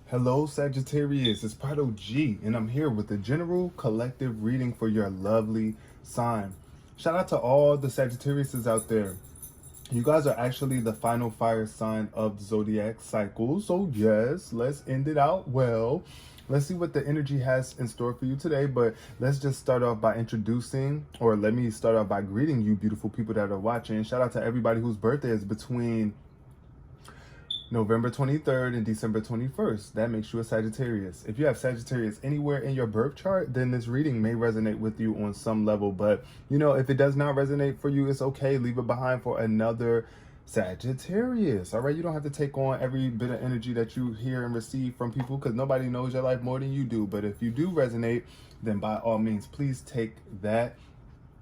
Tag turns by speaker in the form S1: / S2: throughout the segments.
S1: Hello, Sagittarius. It's Prado G, and I'm here with the general collective reading for your lovely sign. Shout out to all the Sagittariuses out there. You guys are actually the final fire sign of the zodiac cycle. So, yes, let's end it out well. Let's see what the energy has in store for you today. But let's just start off by let me start off by greeting you, beautiful people that are watching. Shout out to everybody whose birthday is between November 23rd and December 21st. That makes you a Sagittarius. If you have Sagittarius anywhere in your birth chart, then this reading may resonate with you on some level. But, if it does not resonate for you, it's okay. Leave it behind for another Sagittarius. All right, you don't have to take on every bit of energy that you hear and receive from people because nobody knows your life more than you do. But if you do resonate, then by all means, please take that.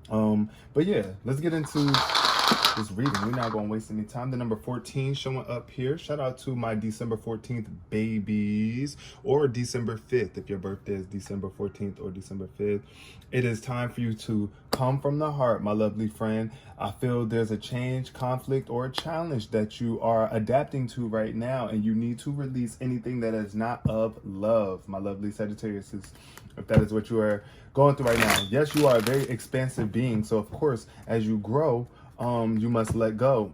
S1: But yeah, let's get into this reading. We're not going to waste any time. The number 14 showing up here. Shout out to my December 14th babies, or December 5th if your birthday is December 14th or December 5th. It is time for you to come from the heart, my lovely friend. I feel there's a change, conflict, or a challenge that you are adapting to right now, and you need to release anything that is not of love, my lovely Sagittarius, if that is what you are going through right now. Yes, you are a very expansive being, so of course, as you grow, you must let go.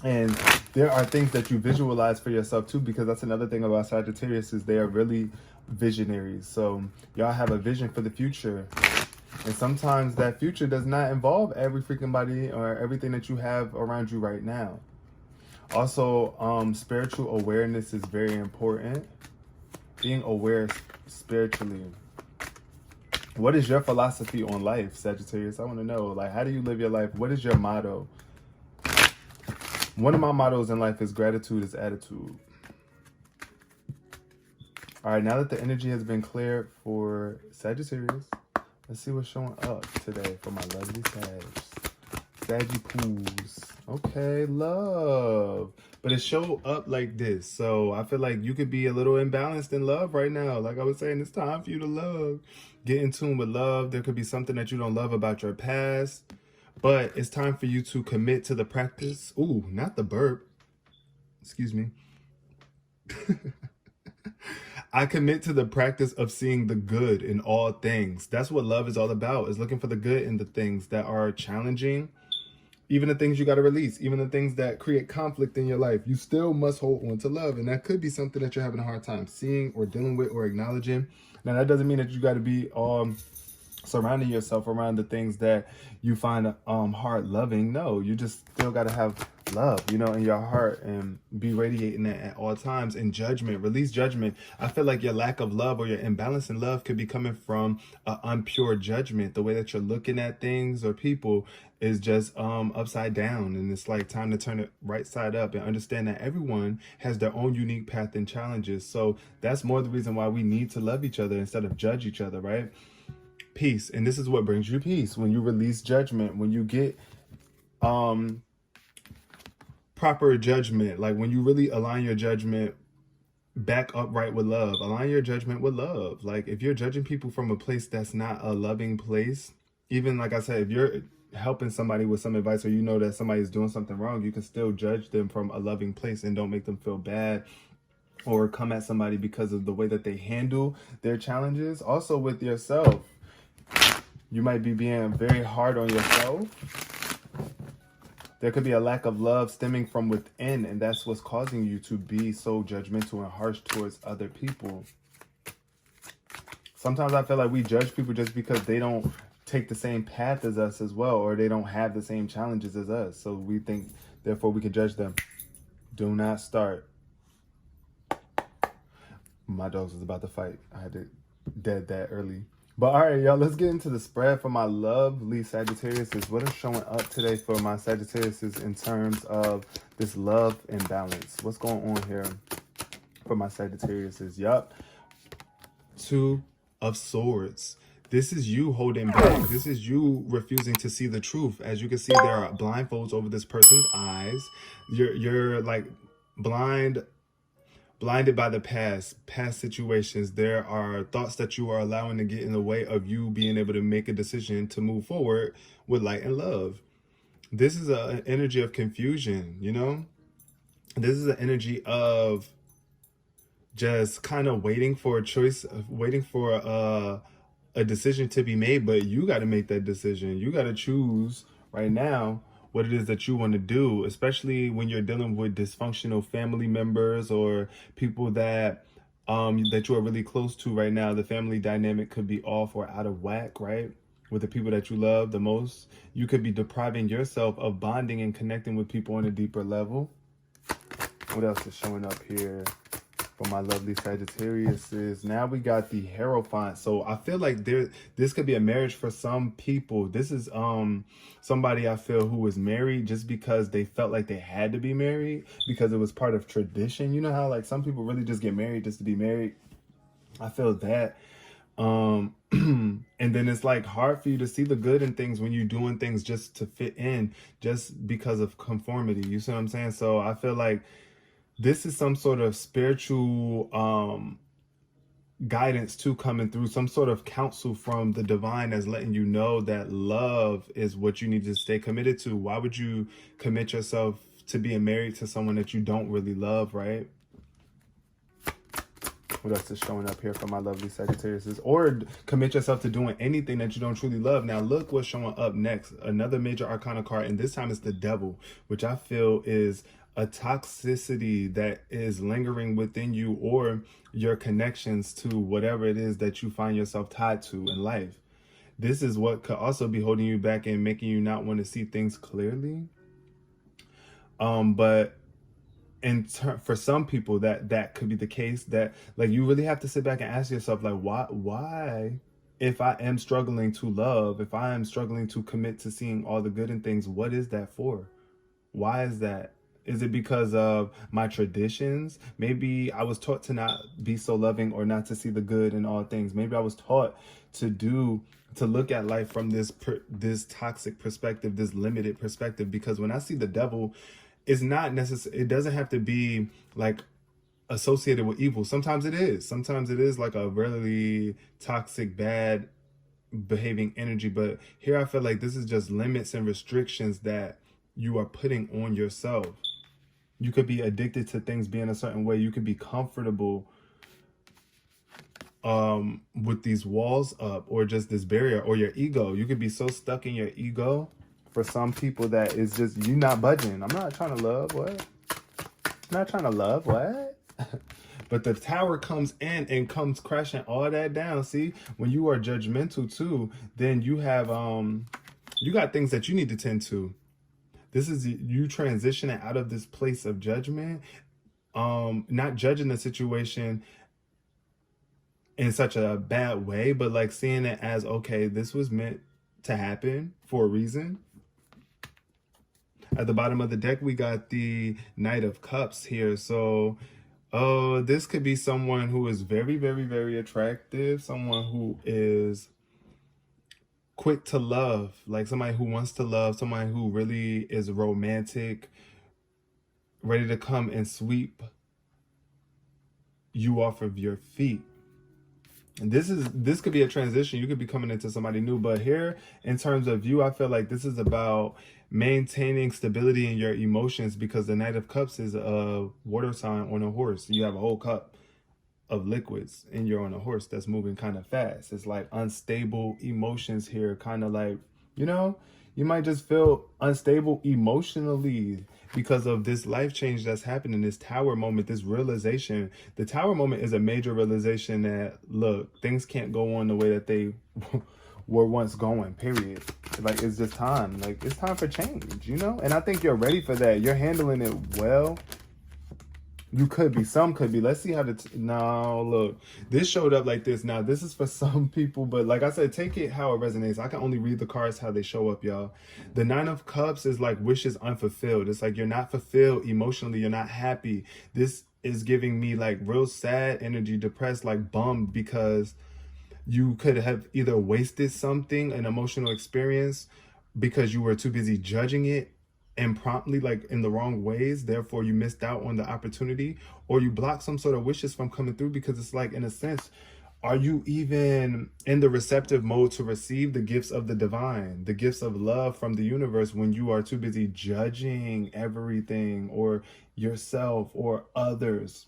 S1: And there are things that you visualize for yourself too, because that's another thing about Sagittarius is they are really visionaries. So y'all have a vision for the future. And sometimes that future does not involve every freaking body or everything that you have around you right now. Also, spiritual awareness is very important. Being aware spiritually. What is your philosophy on life, Sagittarius? I want to know, how do you live your life? What is your motto? One of my mottos in life is gratitude is attitude. All right, now that the energy has been cleared for Sagittarius, let's see what's showing up today for my lovely Saggy-poos. Okay, love. But it showed up like this. So I feel like you could be a little imbalanced in love right now. Like I was saying, it's time for you to love. Get in tune with love. There could be something that you don't love about your past. But it's time for you to commit to the practice. Ooh, not the burp. Excuse me. I commit to the practice of seeing the good in all things. That's what love is all about, is looking for the good in the things that are challenging. Even the things you got to release, even the things that create conflict in your life, you still must hold on to love. And that could be something that you're having a hard time seeing or dealing with or acknowledging. Now, that doesn't mean that you got to be surrounding yourself around the things that you find hard loving. No, you just still got to have love, in your heart and be radiating that at all times. And judgment, release judgment. I feel like your lack of love or your imbalance in love could be coming from unpure judgment. The way that you're looking at things or people is just upside down, and it's like time to turn it right side up and understand that everyone has their own unique path and challenges. So that's more the reason why we need to love each other instead of judge each other, right? Peace. And this is what brings you peace. When you release judgment, when you get proper judgment, like when you really align your judgment back upright with love, align your judgment with love. Like if you're judging people from a place that's not a loving place, even like I said, if you're helping somebody with some advice or you know that somebody's doing something wrong, you can still judge them from a loving place and don't make them feel bad or come at somebody because of the way that they handle their challenges. Also with yourself, you might be being very hard on yourself. There could be a lack of love stemming from within, and that's what's causing you to be so judgmental and harsh towards other people. Sometimes I feel like we judge people just because they don't take the same path as us as well, or they don't have the same challenges as us. So we think, therefore, we can judge them. Do not start. My dogs was about to fight. I had to dead that early. But all right, y'all, let's get into the spread for my lovely Sagittariuses. What is showing up today for my Sagittariuses in terms of this love imbalance? What's going on here for my Sagittariuses? Yup. Two of Swords. This is you holding back. This is you refusing to see the truth. As you can see, there are blindfolds over this person's eyes. You're like blinded by the past situations. There are thoughts that you are allowing to get in the way of you being able to make a decision to move forward with light and love. This is an energy of confusion, This is an energy of just kind of waiting for a choice, waiting for a decision to be made, but you got to make that decision. You got to choose right now what it is that you want to do, especially when you're dealing with dysfunctional family members or people that that you are really close to right now. The family dynamic could be off or out of whack, right? With the people that you love the most, you could be depriving yourself of bonding and connecting with people on a deeper level. What else is showing up here for my lovely Sagittarius is now we got the Hierophant. So I feel like this could be a marriage for some people. This is somebody I feel who was married just because they felt like they had to be married because it was part of tradition. You know how like some people really just get married just to be married? I feel that. And then it's like hard for you to see the good in things when you're doing things just to fit in, just because of conformity. You see what I'm saying? So I feel like this is some sort of spiritual guidance too coming through, some sort of counsel from the divine that's letting you know that love is what you need to stay committed to. Why would you commit yourself to being married to someone that you don't really love, right? What else is showing up here for my lovely Sagittarius? Or commit yourself to doing anything that you don't truly love. Now look what's showing up next. Another major arcana card, and this time it's the Devil, which I feel is a toxicity that is lingering within you or your connections to whatever it is that you find yourself tied to in life. This is what could also be holding you back and making you not want to see things clearly. But for some people that could be the case, that like you really have to sit back and ask yourself, like, why if I am struggling to love, if I am struggling to commit to seeing all the good in things, what is that for? Why is that? Is it because of my traditions? Maybe I was taught to not be so loving or not to see the good in all things. Maybe I was taught to look at life from this toxic perspective, this limited perspective. Because when I see the Devil, it's not necessary. It doesn't have to be like associated with evil. Sometimes it is. Sometimes it is like a really toxic, bad behaving energy. But here I feel like this is just limits and restrictions that you are putting on yourself. You could be addicted to things being a certain way. You could be comfortable with these walls up, or just this barrier, or your ego. You could be so stuck in your ego for some people that it's just you not budging. I'm not trying to love, what? I'm not trying to love, what? But the Tower comes in and comes crashing all that down. See, when you are judgmental too, then you have you got things that you need to tend to. This is you transitioning out of this place of judgment, not judging the situation in such a bad way, but like seeing it as, okay, this was meant to happen for a reason. At the bottom of the deck, we got the Knight of Cups here. So, this could be someone who is very, very, very attractive. Someone who is quick to love, like somebody who wants to love, somebody who really is romantic, ready to come and sweep you off of your feet. And this could be a transition. You could be coming into somebody new, but here in terms of you, I feel like this is about maintaining stability in your emotions, because the Knight of Cups is a water sign on a horse. You have a whole cup of liquids and you're on a horse that's moving kind of fast. It's like unstable emotions here, kind of like, you know, you might just feel unstable emotionally because of this life change that's happening, this Tower moment, this realization. The Tower moment is a major realization that, look, things can't go on the way that they were once going, period. Like, it's just time. Like, it's time for change, you know? And I think you're ready for that. You're handling it well. You could be, some could be. Let's see how now look, this showed up like this. Now this is for some people, but like I said, take it how it resonates. I can only read the cards how they show up, y'all. The Nine of Cups is like wishes unfulfilled. It's like you're not fulfilled emotionally, you're not happy. This is giving me like real sad energy, depressed, like bummed, because you could have either wasted something, an emotional experience, because you were too busy judging it impromptly, like in the wrong ways, therefore you missed out on the opportunity, or you blocked some sort of wishes from coming through, because it's like, in a sense, are you even in the receptive mode to receive the gifts of the divine, the gifts of love from the universe, when you are too busy judging everything or yourself or others?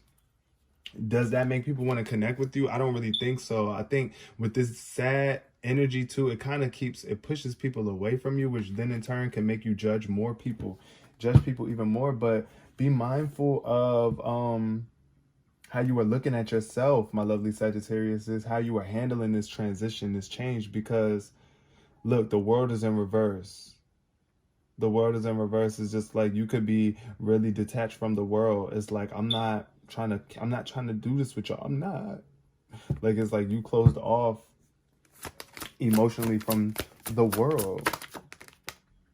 S1: Does that make people want to connect with you? I don't really think so. I think with this sad energy too, it kind of pushes people away from you, which then in turn can make you judge people even more. But be mindful of how you are looking at yourself, my lovely Sagittarius, is how you are handling this transition, this change, because look, the world is in reverse. The world is in reverse. It's just like you could be really detached from the world. It's like I'm not trying to do this with y'all. I'm not. Like it's like you closed off emotionally from the world.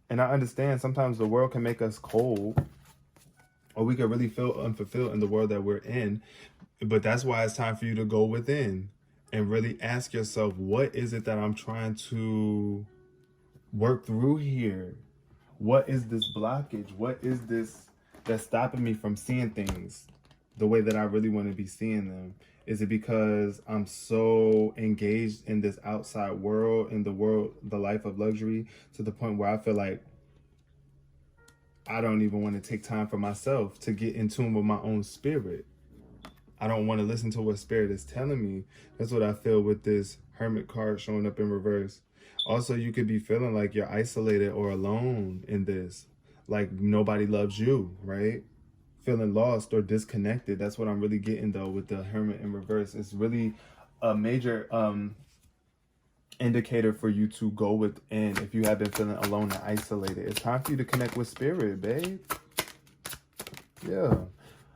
S1: And I understand sometimes the world can make us cold, or we can really feel unfulfilled in the world that we're in. But that's why it's time for you to go within and really ask yourself, what is it that I'm trying to work through here? What is this blockage? What is this that's stopping me from seeing things the way that I really want to be seeing them? Is it because I'm so engaged in this outside world, in the life of luxury, to the point where I feel like I don't even want to take time for myself to get in tune with my own spirit? I don't want to listen to what spirit is telling me. That's what I feel with this Hermit card showing up in reverse. Also, you could be feeling like you're isolated or alone in this. Like nobody loves you, right? Feeling lost or disconnected. That's what I'm really getting though with the Hermit in reverse. It's really a major indicator for you to go within if you have been feeling alone and isolated. It's time for you to connect with spirit, babe. Yeah.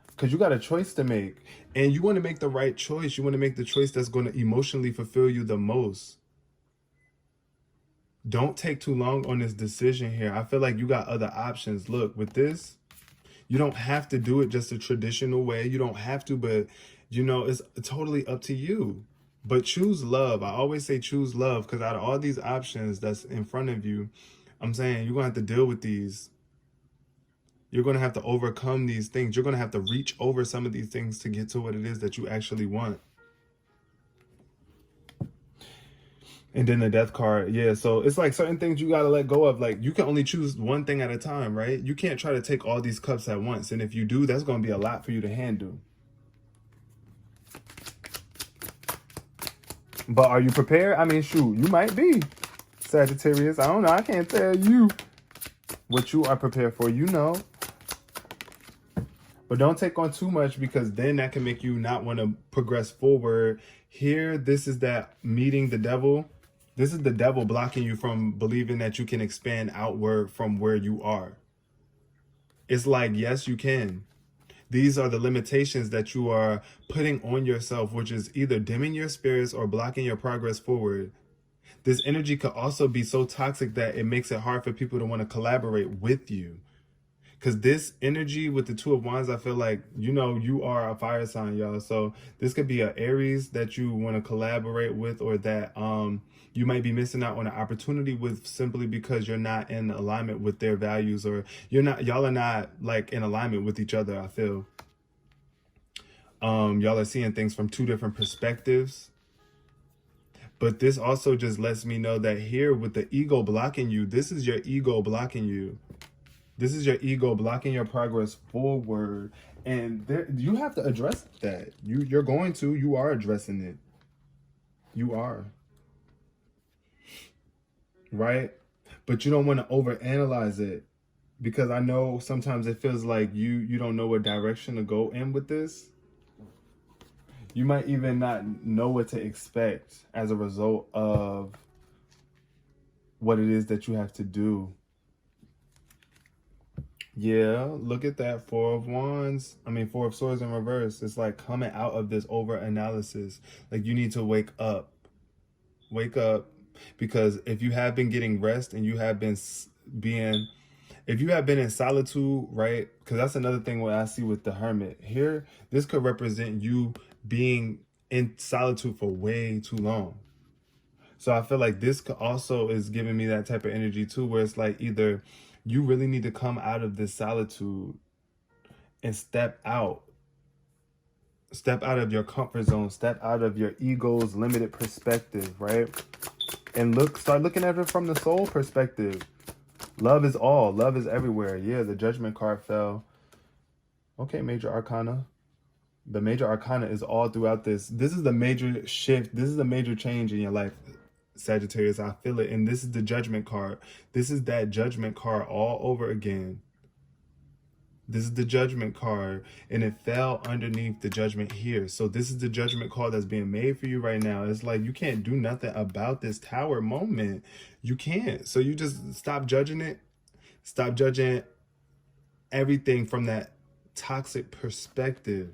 S1: Because you got a choice to make. And you want to make the right choice. You want to make the choice that's going to emotionally fulfill you the most. Don't take too long on this decision here. I feel like you got other options. Look, with this, you don't have to do it just a traditional way. You don't have to, but you know, it's totally up to you. But choose love. I always say choose love, because out of all these options that's in front of you, I'm saying you're going to have to deal with these. You're going to have to overcome these things. You're going to have to reach over some of these things to get to what it is that you actually want. And then the death card. Yeah, so it's like certain things you got to let go of. Like you can only choose one thing at a time, right? You can't try to take all these cups at once. And if you do, that's going to be a lot for you to handle. But are you prepared? I mean, shoot, you might be, Sagittarius. I don't know. I can't tell you what you are prepared for, you know. But don't take on too much, because then that can make you not want to progress forward. Here, this is that meeting the devil. This is the devil blocking you from believing that you can expand outward from where you are. It's like, yes, you can. These are the limitations that you are putting on yourself, which is either dimming your spirits or blocking your progress forward. This energy could also be so toxic that it makes it hard for people to want to collaborate with you. Because this energy with the Two of Wands, I feel like, you know, you are a fire sign, y'all. So this could be an Aries that you want to collaborate with, or that you might be missing out on an opportunity with simply because you're not in alignment with their values, or y'all are not like in alignment with each other, I feel. Y'all are seeing things from two different perspectives. But this also just lets me know that here with the ego blocking you, this is your ego blocking you. This is your ego blocking your progress forward. And you have to address that. You are addressing it. You are. Right? But you don't want to overanalyze it, because I know sometimes it feels like you don't know what direction to go in with this. You might even not know what to expect as a result of what it is that you have to do. Yeah, look at that. Four of Swords in reverse. It's like coming out of this over analysis. Like you need to wake up. Wake up. Because if you have been getting rest and you have been if you have been in solitude, right? Because that's another thing what I see with the Hermit. Here, this could represent you being in solitude for way too long. So I feel like this also is giving me that type of energy too, where it's like either you really need to come out of this solitude and step out. Step out of your comfort zone. Step out of your ego's limited perspective, right? And start looking at it from the soul perspective. Love is all. Love is everywhere. Yeah, the Judgment card fell. Okay, Major Arcana. The major arcana is all throughout this. This is the major shift. This is the major change in your life, Sagittarius. I feel it. And this is the Judgment card. This is that Judgment card all over again. This is the Judgment card, and it fell underneath the Judgment here. So this is the Judgment card that's being made for you right now. It's like you can't do nothing about this Tower moment. You can't. So you just stop judging it. Stop judging everything from that toxic perspective,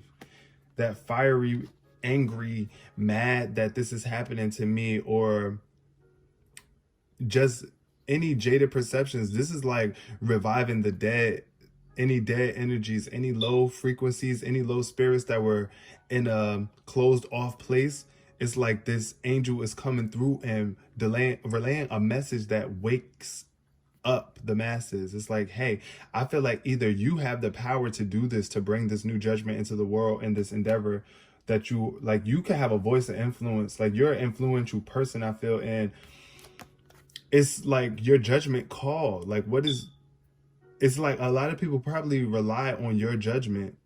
S1: that fiery, angry, mad that this is happening to me, or just any jaded perceptions. This is like reviving the dead, any dead energies, any low frequencies, any low spirits that were in a closed off place. It's like this angel is coming through and relaying a message that wakes up the masses. It's like, hey, I feel like either you have the power to do this, to bring this new judgment into the world in this endeavor, that you like, you can have a voice of influence. Like, you're an influential person, I feel, and it's like your judgment call. Like, what is, it's like a lot of people probably rely on your judgment,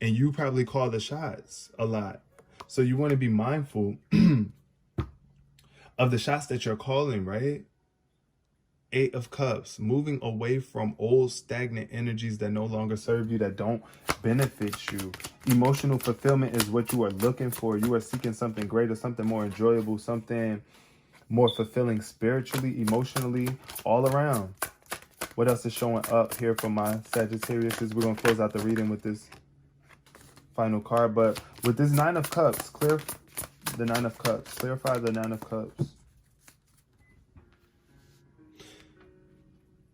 S1: and you probably call the shots a lot. So you want to be mindful of the shots that you're calling, right? 8 of Cups, moving away from old stagnant energies that no longer serve you, that don't benefit you. Emotional fulfillment is what you are looking for. You are seeking something greater, something more enjoyable, something more fulfilling spiritually, emotionally, all around. What else is showing up here for my Sagittarius? We're going to close out the reading with this final card. But with this 9 of Cups, clear the 9 of Cups. Clarify the 9 of Cups.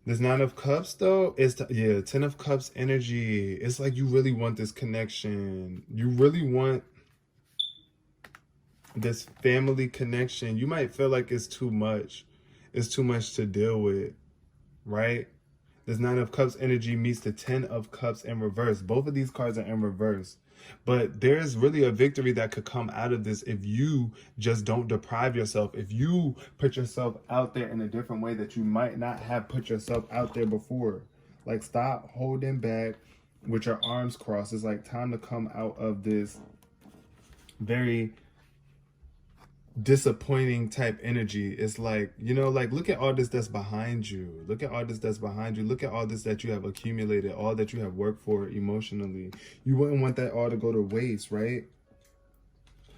S1: This 9 of Cups, though, is, 10 of Cups energy. It's like you really want this connection. You really want this family connection. You might feel like it's too much. It's too much to deal with, right? This 9 of Cups energy meets the 10 of Cups in reverse. Both of these cards are in reverse. But there's really a victory that could come out of this if you just don't deprive yourself. If you put yourself out there in a different way that you might not have put yourself out there before. Like, stop holding back with your arms crossed. It's like time to come out of this very disappointing type energy. It's like, you know, like, look at all this that's behind you. Look at all this that's behind you. Look at all this that you have accumulated, all that you have worked for emotionally. You wouldn't want that all to go to waste, right?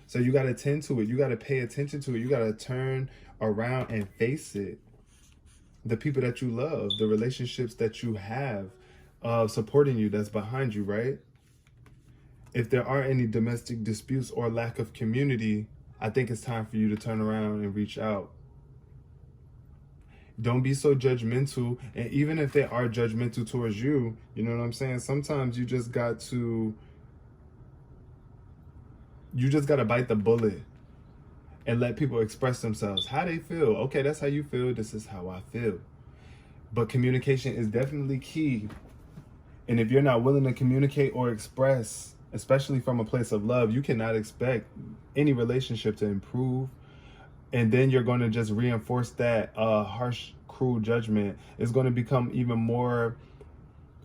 S1: So you got to tend to it. You got to pay attention to it. You got to turn around and face it. The people that you love, the relationships that you have supporting you, that's behind you, right? If there are any domestic disputes or lack of community, I think it's time for you to turn around and reach out. Don't be so judgmental. And even if they are judgmental towards you, you know what I'm saying? Sometimes you just got to bite the bullet and let people express themselves, how they feel. Okay, that's how you feel. This is how I feel. But communication is definitely key. And if you're not willing to communicate or express, especially from a place of love, you cannot expect any relationship to improve. And then you're going to just reinforce that harsh, cruel judgment. Is going to become even more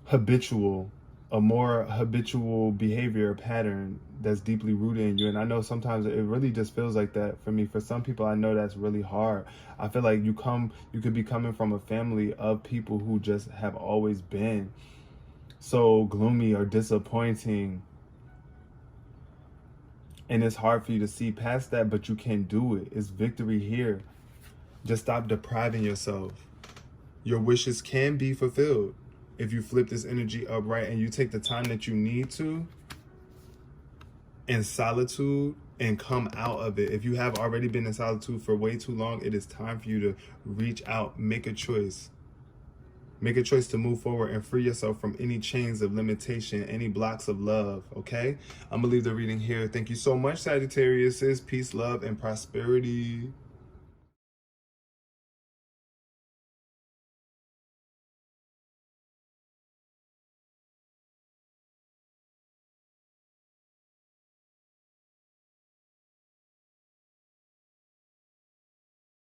S1: habitual, a more habitual behavior pattern that's deeply rooted in you. And I know sometimes it really just feels like that for me. For some people, I know that's really hard. I feel like you could be coming from a family of people who just have always been so gloomy or disappointing. And it's hard for you to see past that, but you can do it. It's victory here. Just stop depriving yourself. Your wishes can be fulfilled if you flip this energy upright and you take the time that you need to in solitude and come out of it. If you have already been in solitude for way too long, it is time for you to reach out, make a choice. Make a choice to move forward and free yourself from any chains of limitation, any blocks of love, okay? I'm going to leave the reading here. Thank you so much, Sagittarius. Peace, love, and prosperity.